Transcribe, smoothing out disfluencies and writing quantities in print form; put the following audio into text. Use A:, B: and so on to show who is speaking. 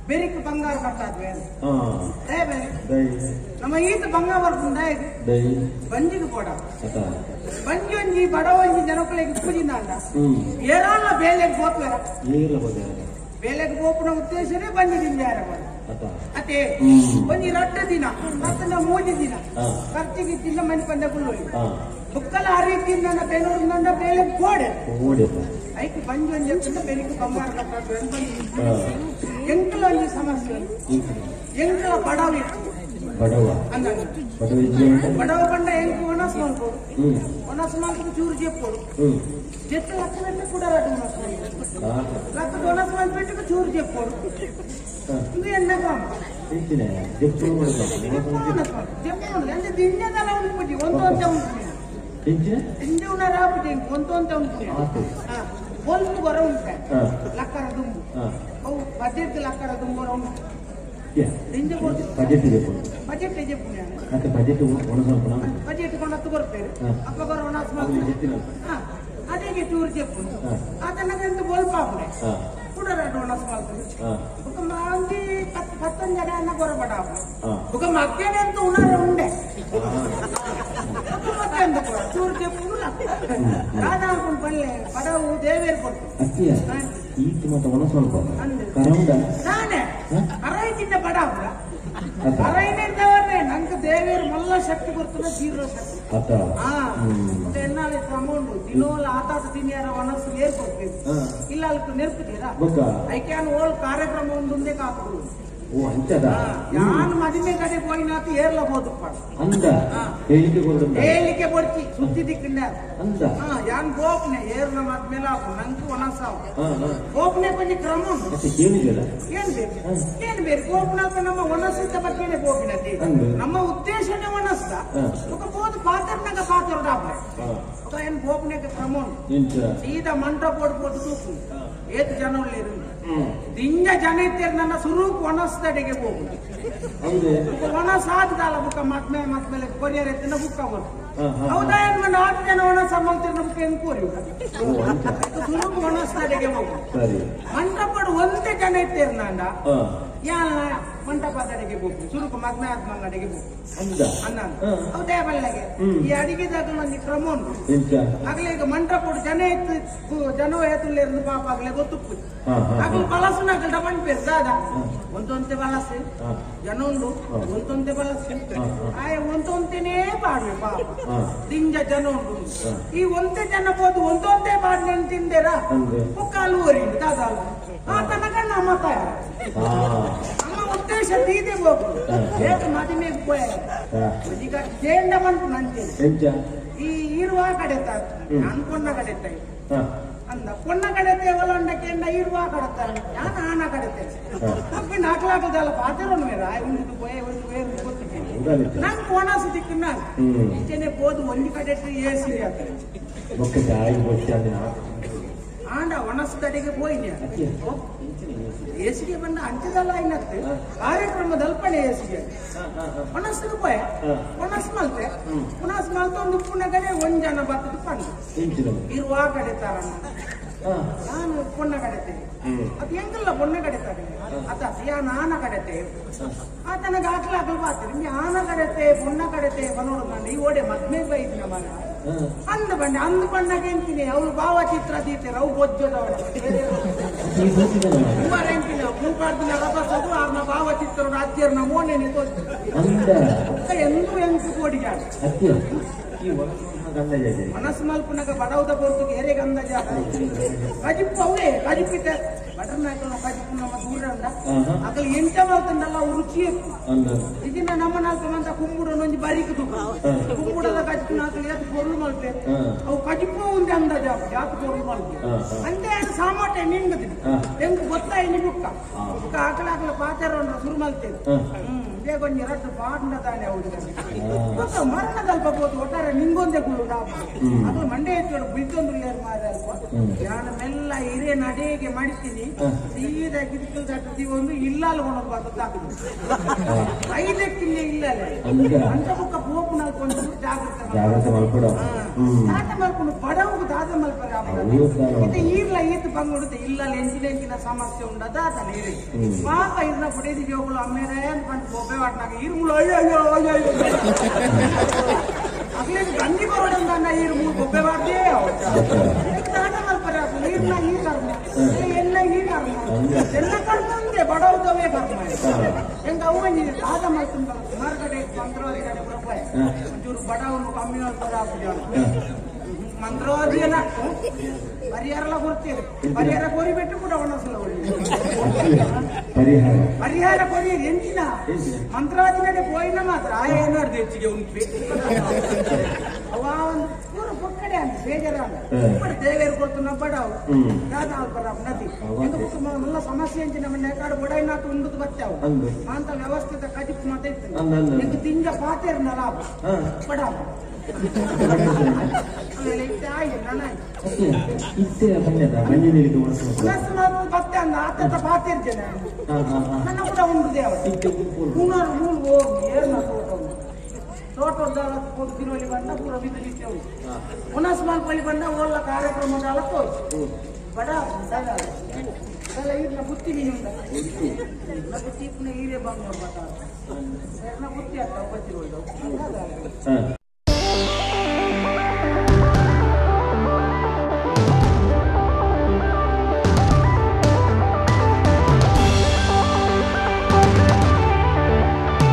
A: ಬೆರಿಕ್ ಬಂಗಾರ ಕಟ್ಟಾದ್ವೆ ನಮ್ಮ ಈತ ಬಂಗಾರ ಬರ್ಕೊಂಡ ಬಂಜಿಗೆ ಕೊಡ ಬಂಜಿ ಒಂಜಿ ಬಡ ಒಂಜಿ ಜನಕ್ಕಳಿಗೆ ಪೂಜಿನ ಅಂದ ಏರಾಳ ಬೇಲೆಗೆ ಹೋಗ್ಬೇರ ಬೇಲೆಗೆ ಹೋಪನ ಉದ್ದೇಶನೇ ಬಂಜಿದಿಂದ ಯಾರ ಅದೇ ಒಂಜಿ ರಡ್ಡ ದಿನ ಮತ್ತೊಂದು 3 ದಿನ ಖರ್ಚಿಗೆ ತಿನ್ನ ಮನೆ ಬಂದ ಗುಳ್ಳಿ ಬುಕ್ಕಲ ಹರಿತಿಂದ ಬೆಂಗಳೂರಿನಿಂದ ಬೇಲೆಗೆ ಗೋಡೆ ಐಕ್ ಬಂಜಿ ಒಂಜಿ ಎತ್ತಿಂದ ಬೆರಿಕ್ ಬಂಗಾರ ಕಟ್ಟಾದ್ವೆ ಎಂಕಲ ಒಂಜಿ ಸಮಸ್ಯೆ ಎಂಕಲ ಬಡವಿ ಬಡವ ಬಂಡ ಎಂಕು ಒಣಸ್ ಮಾಡ್ಕೊಡು ಒಣಸ್ ಮಾಡ್ಕೊಂಡು ಚೂರು ಚೆಪ್ಪೋಡು చెట్టు లక్షలంటే కూడా రాదు లక్ష డోనస్ మంది పెట్టుకు చూరు చెప్పాడు ఇది ఎన్నగా చెప్పాడు అంటే దింజదల ఉంటుంది ಒಂದೊಂದೇ ఉంటుంది దింజ ఉన్నారాపుటి ಒಂದೊಂದೇ ఉంటుంది ಹೊಲ್ಲು ಬರ ఉంటాయి ಲಕ್ಕರ ದುಂಬು ಅವು ಬಜೆಟ್ ಲಕ್ಕರ ದುಂಬು ರೌಂಡ್ దింజ ಕೊಡ್ತೀವಿ ಬಜೆಟ್ చెప్పు అంటే బడ్జెట్ బడ్జెట్ కొండత్తు కొడుతారు అప్పగర ఒనాస్ ಮಾಡ್ತೀವಿ ಅದೇಗೆ ಚೂರು చెప్పు ಅದನ್ನಂತ ಬೋಲ್ಪಾಪುನೆ ಕೂಡ ಡೋನಸ್ ಮಾಡ್ತೀವಿ ఒక మంది 10 జన అన్న గొరబడాపు ఒక మగ్గేనంత ఉన్నారు ఉండే ಚೂರು చెప్పు ರಾಧಾ ಅನ್ಕೊಂಡು ಬಲ್ಲೆ ಪಡವು ದೇವೇರು ಕೊಟ್ಟು ಈತ ಮತ್ತೆ ಒಣ ಸ್ವಲ್ಪ ಕರೌಂಡ ನಾನೇ ಅರೈತಿಂದ ಬಡಾಪುರ ಅರೈನಿಂದವರೇ ನಂಗೆ ದೇವೇರು ಮಲ್ಲ ಶಕ್ತಿ ಕೊಡ್ತಾನೆ ಜೀರೋ ಶಕ್ತಿ ಮತ್ತೆ ಎನ್ನಾಳೆ ಅಮೌಂಟ್ ದಿನೋಲ ಆತಾಟ ತಿನ್ಯಾರ ಒಣಸು ಏರ್ಕೊಡ್ತೀವಿ ಇಲ್ಲ ಅಲ್ಕು ನೆರ್ಪುತ್ತೀರಾ ಐ ಕ್ಯಾನ್ ಓಲ್ ಕಾರ್ಯಕ್ರಮ ಒಂದೊಂದೇ ಕಾಪುದು ಯಾನ್ ಮದುವೆ ಕಡೆ ಹೋಯ್ನಾತು ಏರ್ಲ ಹೋದು ಹೇಳಿಕೆ ಕೊಡ್ತಿ ಸುದ್ದಿ ದಿಕ್ಕಿಂಡ ಯಾನ್ ಗೋಪ್ನೆ ಏರ್ನ ಮದ್ಮೇಲೆ ಹಾಕು ನಂಗೆ ಒಣಸಾವು ಗೋಪ್ನೆ ಕೊಂಚ ಕ್ರಮ ಏನ್ ಬೇಕು ಗೋಪ್ನಲ್ಪ ನಮ್ಮ ಒಣಸಿದ್ದ ಬಗ್ಗೆನೆ ಗೋಪಿನತಿ ನಮ್ಮ ಉದ್ದೇಶನೇ ಒಣಸ್ದ ఒక పోదు పాత్రనగా పాత్ర డాపే ఒక ఏం ಗೋಪ್ನೆಗೆ ಕ್ರಮ ಸೀದಾ ಮಂಟ ಕೊಟ್ಟು ತೂಕು ಏತ್ ಜನ లేరు ದಿಂಜ ಜನ ಇರ್ತಾರೆ ನನ್ನ ಸುರೂಪ್ ಒಣಸ್ದಡೆಗೆ ಹೋಗುದು ಒಣಸಾದ ಬುಕ್ಕ ಮತ್ಮೇಲೆ ಕೊರಿಯರ್ ಎತ್ತಿನ ಬುಕ್ಕ ಬರ್ತು ಹೌದಾ ಏನ್ ಮಂಡ 8 ಜನ ಒಣಸ ಮಾಡ್ತಿರ್ನ ಬುಕ್ಕ ಏನ್ ಕೋರಿ ಸುರೂಪ್ ಒಣಸ್ದಡೆಗೆ ಹೋಗುದು ಮಂಟಪಡು ಒಂದೇ ಜನ ಇರ್ತಾರೆ ನಂಡ ಯಾನ ಮಂಟಪದಡೆಗೆ ಹೋಗುದು ಸುರೂಪ್ ಮಗ್ನ ಆತ್ಮಂಗಡೆಗೆ ಹೋಗುದು ಅನ್ನ ಹೌದೇ ಬಲ್ಲಗೆ ಈ ಅಡಿಗೆದಾಗ ಒಂದು ಕ್ರಮ ಉಂಟು ಆಗ್ಲೇ ಈಗ ಮಂಟಪಡು ಜನ ಎತ್ತುಲೇರು ಪಾಪ ಆಗ್ಲೇ ಗೊತ್ತು ಆಗ್ಲಿ ಬಳಸು ನಗಲ್ ಡಬಲ್ ಪೇರ್ ದಾದ ಒಂದೊಂದೇ ಬಳಸು ಜನ ಉಂಡು ಒಂದೊಂದೇ ಬಳಸು ಆಯ ಒಂದೊಂದೇನೇ ಪಾಡ್ವೆ ಪಾಪ ದಿಂಜ ಜನ ಉಂಡು ಈ ಒಂದೇ ಜನ ಹೋದು ಒಂದೊಂದೇ ಪಾಡ್ನೆ ತಿಂದೇರ ಮುಕ್ಕಾಲು ಊರಿ ದಾದ ಆ ತನಕ ನಮ್ಮ ತಾಯ ನಮ್ಮ ಉದ್ದೇಶ ತೀದೆ ಹೋಗು ಏಕ ಮದುವೆಗೆ ಹೋಯ ಈಗ ಜೇಂಡ ಮಂಟು ನಂತೆ ಈ ಇರುವ ಕಡೆತ ಅನ್ಕೊಂಡ ಕಡೆತ ಅಂದ ಕೊಣ್ಣ ಕಡೆತೆ ಒಲಂಡಕ್ಕೆಂಡ ಇರುವ ಕಡತಾನೆ ನಾನು ಆನ ಕಡೆತೆ ಅಪ್ಪಿ 4 ಪಾತ್ರನು ಬೇರೆ ಒಂದು ಬೇರೆ ಗೊತ್ತಿದ್ದೇನೆ ನಂಗೆ ಒಣಸ ದಿಕ್ಕ ಈಚೆನೆ ಬೋದು ಒಂದು ಕಡೆ ಏಸಿ ಆಂಡ ಒಣಸ ಕಡೆಗೆ ಹೋಯ್ನೆ ಏಸಿಗೆ ಬಂದ ಅಂಚದಲ್ಲ ಇನ್ನತ್ತೆ ಕಾರ್ಯಕ್ರಮದ ಅಲ್ಪನೆ ಏಸಿಗೆ ಒಣಸ್ಗೆ ಹೋಯ್ ಒಣಸ್ ಮಲ್ತೆ ಒಣಸ್ ಮಲ್ತ ಒಂದು ಪುಣ್ಯ ಕಡೆ ಒಂದ್ ಜನ ಬರ್ತದ ಕಂಡು ಇರುವ ಕಡೆ ತರ ನಾನು ಪೊಣ್ಣ ಕಡೆತೇನೆ ಅದು ಹೆಂಗಲ್ಲ ಪೊಣ್ಣ ಕಡೆತಾರೆ ಅದ ನಾನ ಕಡೆತೆ ಆತನಗೆ ಹಾಕ್ಲಾಕಲ್ ಬಾರ್ತೀನಿ ಆನ ಕಡೆತೆ ಪೊಣ್ಣ ಕಡೆತೆ ಬನ್ನೋಡು ಬಂದು ಈ ಓಡೆ ಮದ್ಮೆ ಬೈದಿನ ಮಗ ಅಂದ ಬಂಡೆ ಅಂದ ಬಣ್ಣಗೆ ಎಂತೀನಿ ಅವ್ರು ಭಾವಚಿತ್ರ ತೀರ್ತಾರೆ ಅವು ಬೊಜ್ಜದವರ ಎಂತಿನ ಮೂಕಾರ್ದಿನ ರಭಸದು ಅವ್ರನ್ನ ಭಾವಚಿತ್ರ ರಾಜ್ಯರ್ನ ಮೋನೇನೆ ತೋರಿಸ್ತಾರೆ ಎಂದು ಎಂಟು ಕೋಡಿಗೆ ಮನಸ್ಸು ಮಲ್ಪನಾಗ ಬಡವದ ಬರ್ತದೆ ಹೇರೆ ಗಂಧ ಕಜಿಪ್ಪು ಅವೇ ಕಜಿಪಿಟ್ಟ ಬಟರ್ ನಾಯ್ಕೊಂಡು ಕಜಿಪ್ಪು ನಮ್ಮ ದೂರ ಉಂಡ ಅಕಲ್ ಎಂಟ ಮಲ್ತಂಡಲ್ಲ ಅವು ರುಚಿ ಇದನ್ನ ನಮ್ಮ ನಾಲ್ಕಂತ ಕುಂಬುಡನೊಂದು ಬರಿಕದು ಕುಂಬುಡದ ಕಜಿಪ್ಪು ನಾಲ್ಕು ಯಾಕೆ ಪೊರ್ಲು ಮಲ್ಪೆ ಅವು ಕಜಿಪ್ಪು ಒಂದು ಅಂದಾಜ ಯಾಕೆ ಪೊರ್ಲು ಮಲ್ಪೆ ಅಂತೆ ಸಾಮಾಟೆ ನಿಂಗದಿ ಹೆಂಗ್ ಗೊತ್ತಾಯಿ ನಿಬುಕ್ಕ ಆಕಳ ಆಕಳ ಪಾಚಾರ ಶುರು ಮಲ್ತೇವೆ ಬೇಗೊಂದು ಎರಡು ಪಾಂಡದಾನೆ ಅವ್ರಿಗೆ ಮರಣದಲ್ಪ ಬೋದು ಒಟ್ಟಾರೆ ನಿಂಗೊಂದೇ ಕುಳು ಅದು ಮಂಡೆ ಎತ್ತೋಡು ಬಿದ್ದೊಂದು ನಾನು ಮೆಲ್ಲ ಹಿರಿಯ ನಡೆಗೆ ಮಾಡ್ತೀನಿ ಸೀದಾ ಕಿಟಕಲ್ ದಾಟಿ ಒಂದು ಇಲ್ಲಾಲ್ ಒಣಗ್ ಬರ್ತದೆ 5 ಕಿಲ್ಲ ಇಲ್ಲಲ್ಲ ಅಂತ ಬುಕ್ಕ ಪೋಪು ನಾಲ್ಕೊಂಡು ಜಾಗ್ರತೆ ಮಾಡ್ಕೊಂಡು ಬಡವು ದಾದ ಮಲ್ಪರೆ ಈರ್ಲ ಈತ್ ಬಂದ್ಬಿಡುತ್ತೆ ಇಲ್ಲ ಎಂಚಿನ ಸಮಸ್ಯೆ ಉಂಡದ ಅದನ್ನ ಹಿರಿ ಪಾಪ ಇರ್ನ ಪುಡೇದಿ ಜೋಗಳು ಅಮ್ಮೇರೆ ಅಂದ್ಕೊಂಡು ಬೊಬ್ಬೆ ವಾಟ್ನಾಗ ಈರ್ಮುಳು ಅಯ್ಯೋ ಅಗ್ಲೇ ಗಂಡಿ ಬರೋಡಂದ ಈರು ಮೂರು ಬೊಬ್ಬೆ ವಾಡ್ದೇ ದಾದ ಮಲ್ಪರೆ ಈರ್ನ ಈ ಕರ್ಮ ಎಲ್ಲ ಈ ಕರ್ಮ ಎಲ್ಲ ಕರ್ಮಂದೆ ಬಡವದವೇ ಕರ್ಮ ಹೆಂಗ ಅವ ದಾದ ಮಲ್ಕೊಂಡ ಮಾರ್ಗಡೆ ಮಂತ್ರವಾದಿ ಕಡೆ ರೂಪಾಯಿ ಒಂಚೂರು ಬಡವನು ಕಮ್ಮಿ ಮಂತ್ರವಾದಿ ಎಲ್ಲ ಪರಿಹಾರ ಕೊಡ್ತೀರಿ ಪರಿಹಾರ ಕೋರಿಬಿಟ್ಟು ಕೂಡ ಒಣಸಲ ಪರಿಹಾರ ಕೋರಿ ಎಂಚಿನ ಮಂತ್ರವಾದಿ ಕಡೆ ಹೋಯಿನ ಮಾತ್ರ ಏನಾರ್ದು ಹೆಚ್ಚಿಗೆ ಉಂಟು ಅವ ಒಂದು ಪೂರ ಪೊಕ್ಕಡೆ ಅಂತ ಬೇಜಾರ ಅಂತ ದೇವೇರು ಕೊಡ್ತು ಬಡವು ದಾದ ನದಿ ಎಲ್ಲ ಸಮಸ್ಯೆ ಎಂಚಿನ ನಮ್ಮ ಕಾಡು ಬಡೈನಾತು ಉಂಡುದು ಬಚ್ಚಾವು ಅಂತ ವ್ಯವಸ್ಥಿತ ಕಜಿಪ್ ಮಾತಾಡ್ತೀನಿ ಈಗ ತಿಂಗ ಪಾತೇರ್ನ ಲಾಭ ಬಡವ ಭಕ್ತ ಅಂದ ಆತ ಪಾತಿರ್ತೇನೆ ನನ್ನ ಕೂಡ ಉಂಟು ದೇವ ತೋಟ ತಿರುವಲ್ಲಿ ಬಂದ ಪೂರ ಬಿದ್ದಿರ್ತೇವೆ ಪುನಃ ಮಲ್ಪಲ್ಲಿ ಬಂದ ಓಲ್ಲ ಕಾರ್ಯಕ್ರಮ ತೋರಿಸಿ ಬಡ ಅದೆಲ್ಲ ಈಗಿನ ಬುತ್ತಿ ಮೀನುಂಟ ಬುತ್ತಿ ಪುನಃ ಹೀರೆ ಬಂದು ಬುತ್ತಿ ಆಗ್ತಾವ ಬತ್ತಿರೋದು